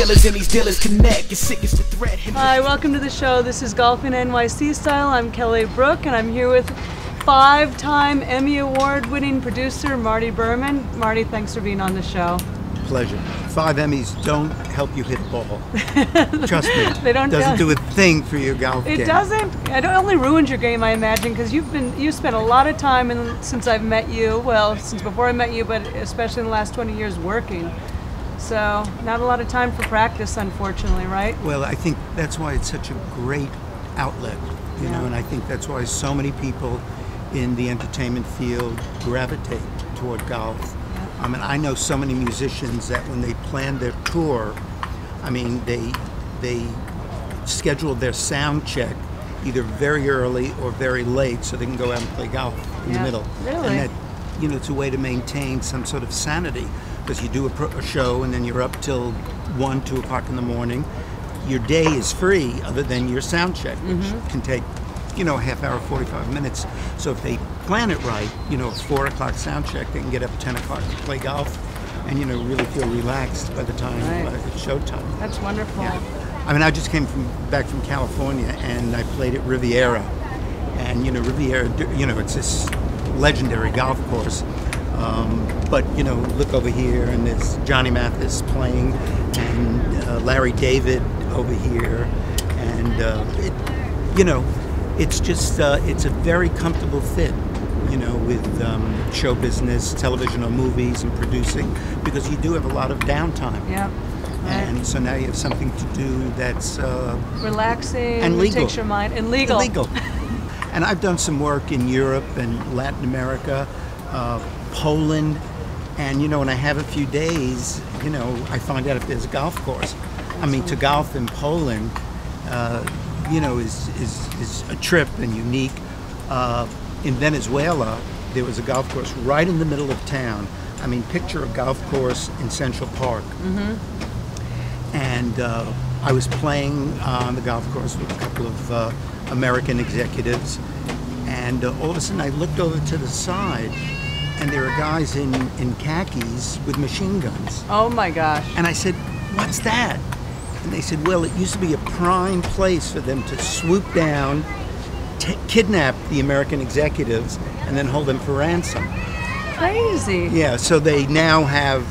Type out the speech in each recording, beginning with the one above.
killers and these dealers connect. You're sick as the threat. Hi, welcome to the show. This is Golfing NYC Style. I'm Kelley Brooke, and I'm here with 5-time Emmy Award-winning producer Marty Berman. Marty, thanks for being on the show. Pleasure. 5 Emmys don't help you hit ball. Trust me. They don't. Doesn't do a thing for your golf game. It doesn't. It only ruins your game, I imagine, because you spent a lot of time since I've met you. Well, since before I met you, but especially in the last 20 years working. So not a lot of time for practice, unfortunately, right? Well, I think that's why it's such a great outlet, you know, and I think that's why so many people in the entertainment field gravitate toward golf. I mean, I know so many musicians that when they plan their tour, I mean, they schedule their sound check either very early or very late so they can go out and play golf in the middle. Really? And that, you know, it's a way to maintain some sort of sanity, because you do a show and then you're up till 1, 2 o'clock in the morning. Your day is free other than your sound check, which can take, you know, a half hour, 45 minutes. So if they plan it right, you know, 4 o'clock sound check, they can get up at 10 o'clock to play golf and, you know, really feel relaxed by the time it's showtime. That's wonderful. Yeah. I mean, I just came back from California and I played at Riviera. And, you know, Riviera, you know, it's this legendary golf course. But, you know, look over here and there's Johnny Mathis playing and Larry David over here. And, you know, it's just, it's a very comfortable fit, you know, with show business, television or movies and producing, because you do have a lot of downtime. Yeah. And so now you have something to do that's relaxing, and legal. Takes your mind, and legal. Legal. And I've done some work in Europe and Latin America, Poland, and, you know, when I have a few days, you know, I find out if there's a golf course. I mean, to golf in Poland, you know, is a trip and unique. In Venezuela, there was a golf course right in the middle of town. I mean, picture a golf course in Central Park. And I was playing on the golf course with a couple of American executives, and all of a sudden I looked over to the side, and there are guys in khakis with machine guns. Oh my gosh. And I said, "What's that?" And they said, "Well, it used to be a prime place for them to swoop down, kidnap the American executives, and then hold them for ransom." Crazy. Yeah, so they now have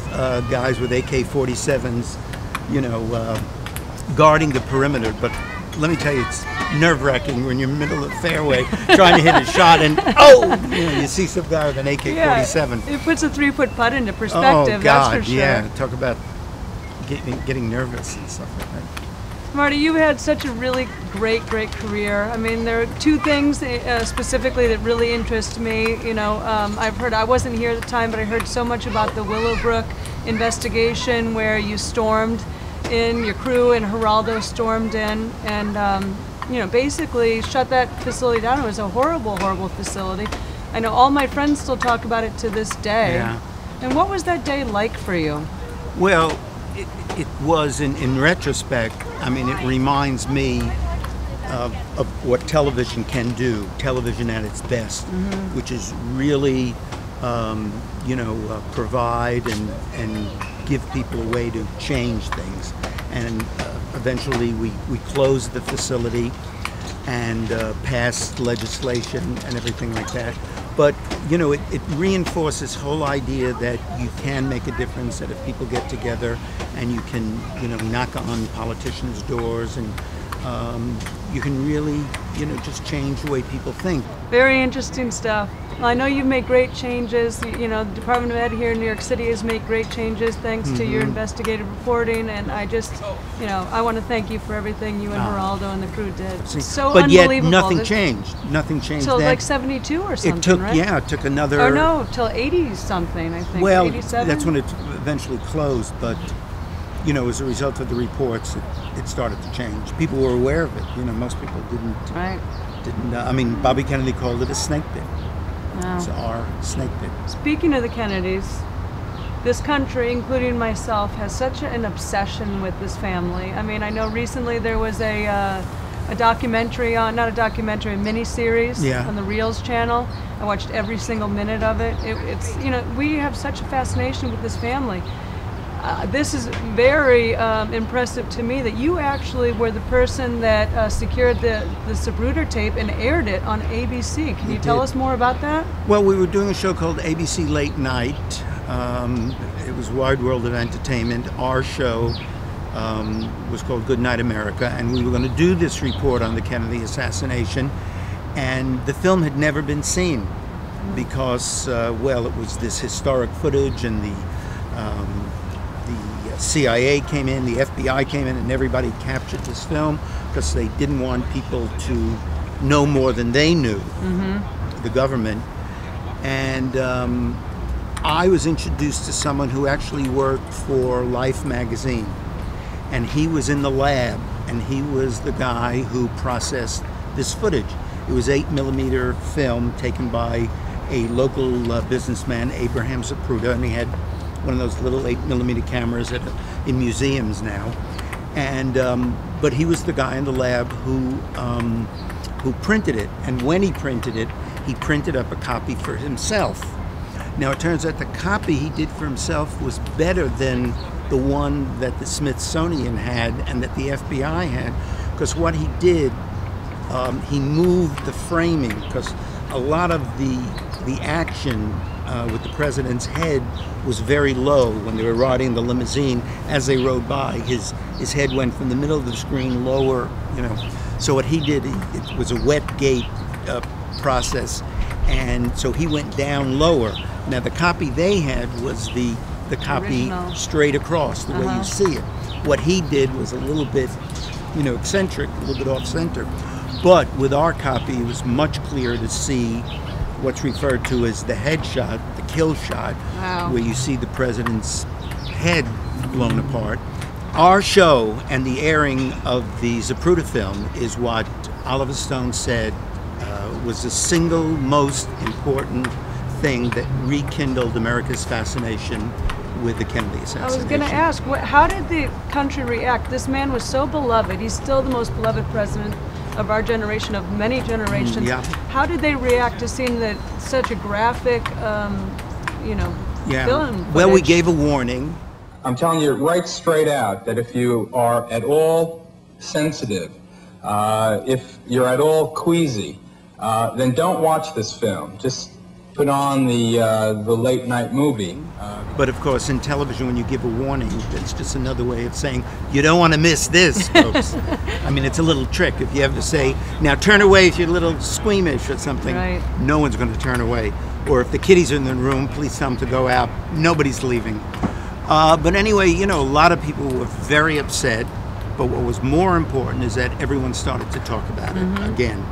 guys with AK-47s, you know, guarding the perimeter. But let me tell you, it's nerve-wracking when you're in the middle of the fairway trying to hit a shot and, you see some guy with an AK-47. Yeah, it puts a 3-foot putt into perspective, Oh, God, that's for sure. Yeah, talk about getting nervous and stuff like that. Marty, you've had such a really great career. I mean, there are 2 things specifically that really interest me. You know, I wasn't here at the time, but I heard so much about the Willowbrook investigation where you stormed in, your crew and Geraldo stormed in and, you know, basically shut that facility down. It was a horrible facility. I know all my friends still talk about it to this day. Yeah. And what was that day like for you? Well, it was, in retrospect, I mean, it reminds me of what television can do, television at its best, which is really, you know, provide and give people a way to change things. And eventually we closed the facility and passed legislation and everything like that. But, you know, it reinforces this whole idea that you can make a difference, that if people get together and you can, you know, knock on politicians' doors and you can really, you know, just change the way people think. Very interesting stuff. Well, I know you've made great changes. You know, the Department of Ed here in New York City has made great changes thanks to your investigative reporting, and I just, you know, I want to thank you for everything you and Geraldo and the crew did. It's so but unbelievable. Yet nothing changed. Nothing changed. Till then. like 72 or something, it took, right? Yeah, it took another... Or no, till 80 something, I think. Well, 87? that's when it eventually closed, but, you know, as a result of the reports, it started to change. People were aware of it. You know, most people didn't. Right. I mean, Bobby Kennedy called it a snake pit. Wow. It's our snake pit. Speaking of the Kennedys, this country, including myself, has such an obsession with this family. I mean, I know recently there was a documentary on, not a documentary, a mini-series on the Reels channel. I watched every single minute of it. It's, you know, we have such a fascination with this family. this is very impressive to me that you actually were the person that secured the Zapruder tape and aired it on ABC. Can you tell us more about that? Well, we were doing a show called ABC Late Night. It was Wide World of Entertainment. Our show was called Good Night America, and we were going to do this report on the Kennedy assassination, and the film had never been seen because, well, it was this historic footage, and the CIA came in, the FBI came in, and everybody captured this film because they didn't want people to know more than they knew, the government. And I was introduced to someone who actually worked for Life magazine, and he was in the lab, and he was the guy who processed this footage. It was 8mm film taken by a local businessman, Abraham Zapruder, and he had one of those little 8mm cameras in museums now. And but he was the guy in the lab who printed it, and when he printed up a copy for himself. Now it turns out the copy he did for himself was better than the one that the Smithsonian had and that the FBI had, because what he did, he moved the framing, because a lot of the action with the president's head was very low when they were riding the limousine. As they rode by, his head went from the middle of the screen lower, you know. So what he did, it was a wet gate process, and so he went down lower. Now the copy they had was the copy straight across, the way you see it. What he did was a little bit, you know, eccentric, a little bit off center. But with our copy, it was much clearer to see what's referred to as the headshot, the kill shot, where you see the president's head blown apart. Our show and the airing of the Zapruder film is what Oliver Stone said was the single most important thing that rekindled America's fascination with the Kennedy assassination. I was going to ask, how did the country react? This man was so beloved. He's still the most beloved president of our generation, of many generations. How did they react to seeing such a graphic, you know, film footage? Well, we gave a warning. I'm telling you right straight out that if you are at all sensitive, if you're at all queasy, then don't watch this film. Just put on the late night movie. But of course, in television, when you give a warning, that's just another way of saying you don't want to miss this, folks. I mean, it's a little trick. If you have to say, now turn away if you're a little squeamish or something, no one's going to turn away. Or if the kiddies are in the room, please tell them to go out. Nobody's leaving. But anyway, you know, a lot of people were very upset. But what was more important is that everyone started to talk about it again.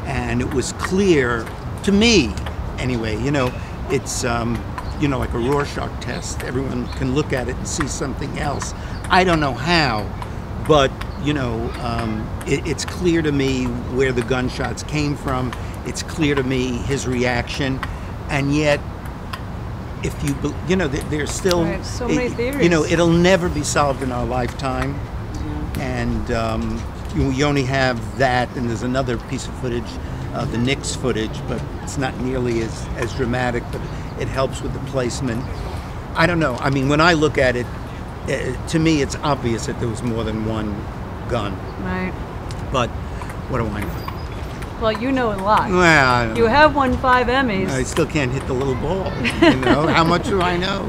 And it was clear to me, anyway, you know, it's you know, like a Rorschach test. Everyone can look at it and see something else. I don't know how, but you know, it's clear to me where the gunshots came from. It's clear to me his reaction, and yet, if you know, there's still so many theories. You know, it'll never be solved in our lifetime, and we only have that, and there's another piece of footage. The Knicks footage, but it's not nearly as dramatic, but it helps with the placement. I don't know. I mean, when I look at it, to me, it's obvious that there was more than one gun. Right. But what do I know? Well, you know a lot. Well, you have won 5 Emmys. I still can't hit the little ball. You know, how much do I know?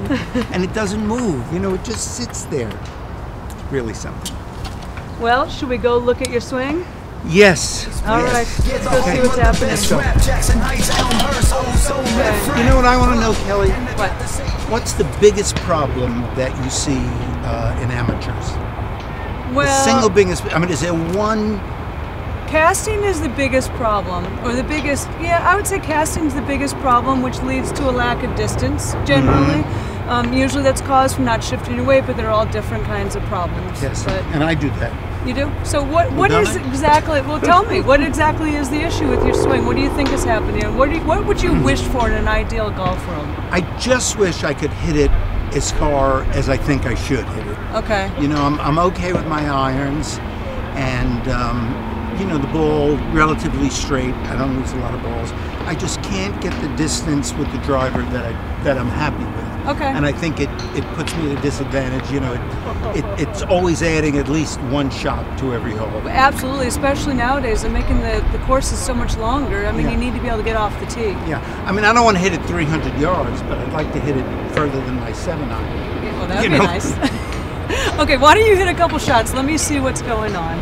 And it doesn't move. You know, it just sits there. It's really something. Well, should we go look at your swing? Yes. All right. Let's go see what's happening. Let's go. You know what I want to know, Kelley? What? What's the biggest problem that you see in amateurs? Well, the single biggest. I mean, is there one? Casting is the biggest problem, or the biggest. Yeah, I would say casting is the biggest problem, which leads to a lack of distance generally. Usually that's caused from not shifting your weight, but they're all different kinds of problems. Yes, but and I do that. You do? So what is exactly, well tell me, what exactly is the issue with your swing? What do you think is happening? What would you wish for in an ideal golf room? I just wish I could hit it as far as I think I should hit it. Okay. You know, I'm okay with my irons, and you know, the ball relatively straight. I don't lose a lot of balls. I just can't get the distance with the driver that I'm happy with. Okay. And I think it puts me at a disadvantage. You know, it's always adding at least one shot to every hole. Absolutely, especially nowadays, and making the courses so much longer. I mean, you need to be able to get off the tee. Yeah. I mean, I don't want to hit it 300 yards, but I'd like to hit it further than my 7-iron. Well, that would be nice. Okay, why don't you hit a couple shots? Let me see what's going on.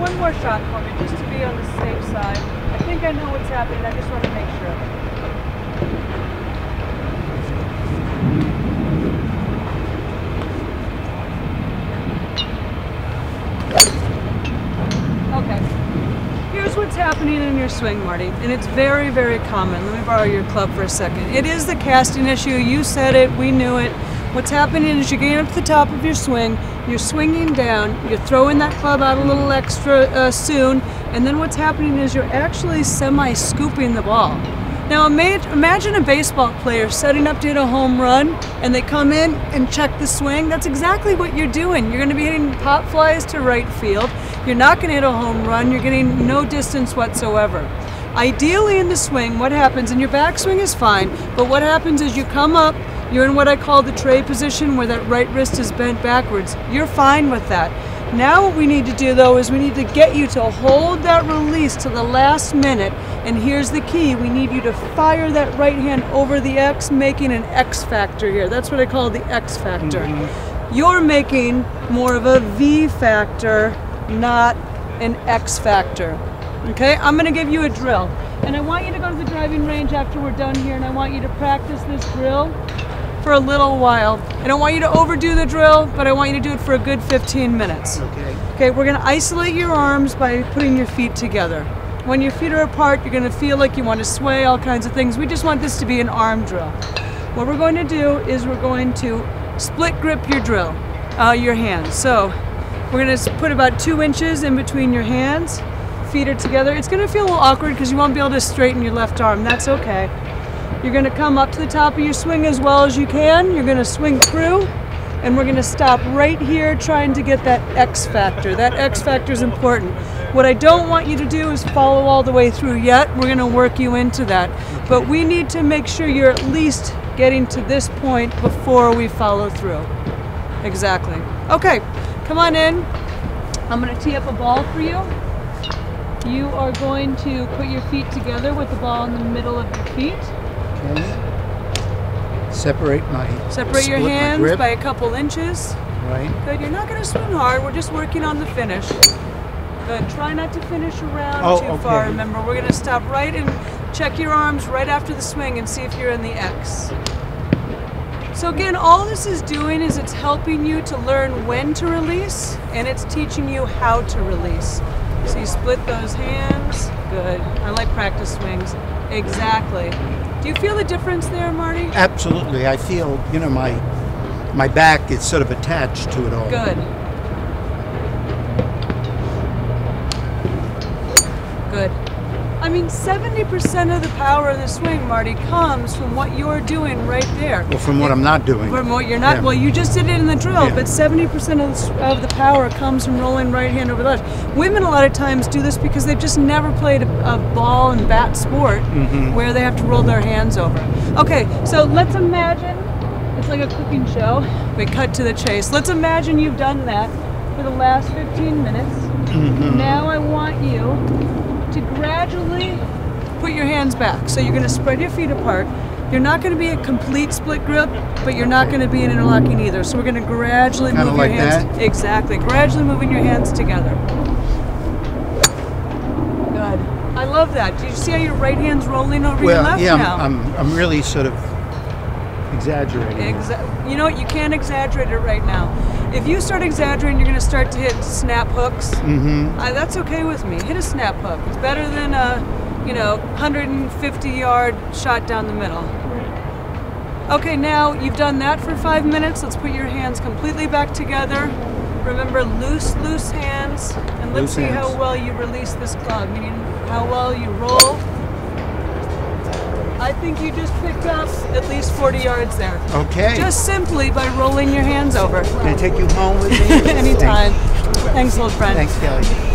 One more shot for me, just to be on the safe side. I think I know what's happening. I just want to make sure. Okay. Here's what's happening in your swing, Marty, and it's very, very common. Let me borrow your club for a second. It is the casting issue. You said it. We knew it. What's happening is you're getting up to the top of your swing, you're swinging down, you're throwing that club out a little extra soon, and then what's happening is you're actually semi-scooping the ball. Now imagine a baseball player setting up to hit a home run, and they come in and check the swing. That's exactly what you're doing. You're going to be hitting pop flies to right field. You're not going to hit a home run. You're getting no distance whatsoever. Ideally in the swing, what happens, and your backswing is fine, but what happens is you come up, you're in what I call the tray position where that right wrist is bent backwards. You're fine with that. Now what we need to do though is we need to get you to hold that release to the last minute, and here's the key. We need you to fire that right hand over the X, making an X factor here. That's what I call the X factor. You're making more of a V factor, not an X factor. Okay, I'm gonna give you a drill. And I want you to go to the driving range after we're done here, and I want you to practice this drill for a little while. I don't want you to overdo the drill, but I want you to do it for a good 15 minutes. Okay. Okay, we're gonna isolate your arms by putting your feet together. When your feet are apart, you're gonna feel like you want to sway, all kinds of things. We just want this to be an arm drill. What we're going to do is we're going to split grip your drill, your hands. So we're gonna put about 2 inches in between your hands. Feet are together. It's gonna feel a little awkward because you won't be able to straighten your left arm. That's okay. You're gonna come up to the top of your swing as well as you can. You're gonna swing through, and we're gonna stop right here trying to get that X factor. That X factor is important. What I don't want you to do is follow all the way through yet. We're gonna work you into that. But we need to make sure you're at least getting to this point before we follow through. Exactly. Okay, come on in. I'm gonna tee up a ball for you. You are going to put your feet together with the ball in the middle of your feet. Okay. Separate your hands by a couple inches. Right. Good. You're not going to swing hard. We're just working on the finish. Good. Try not to finish around too far. Remember, we're going to stop right and check your arms right after the swing and see if you're in the X. So again, all this is doing is it's helping you to learn when to release, and it's teaching you how to release. So you split those hands. Good. I like practice swings. Exactly. Do you feel the difference there, Marty? Absolutely. I feel, you know, my back is sort of attached to it all. Good. Good. I mean, 70% of the power of the swing, Marty, comes from what you're doing right there. Well, from what I'm not doing. From what you're not. Yeah. Well, you just did it in the drill, but 70% of the power comes from rolling right hand over left. Women a lot of times do this because they've just never played a ball and bat sport where they have to roll their hands over. Okay, so let's imagine it's like a cooking show. We cut to the chase. Let's imagine you've done that for the last 15 minutes. Now I want you to gradually put your hands back. So you're going to spread your feet apart. You're not going to be a complete split grip, but you're not going to be an interlocking either. So we're going to gradually move your hands. That? Exactly. Gradually moving your hands together. Good. I love that. Do you see how your right hand's rolling over your left now? I'm really sort of exaggerating. You know what? You can't exaggerate it right now. If you start exaggerating, you're going to start to hit snap hooks. That's okay with me. Hit a snap hook. It's better than a, 150-yard shot down the middle. Okay, now you've done that for 5 minutes. Let's put your hands completely back together. Remember, loose hands. And let's see how well you release this club, meaning how well you roll. I think you just picked up at least 40 yards there. Okay. Just simply by rolling your hands over. Can I take you home with me? Anytime. Thanks, old friend. Thanks, Kelley.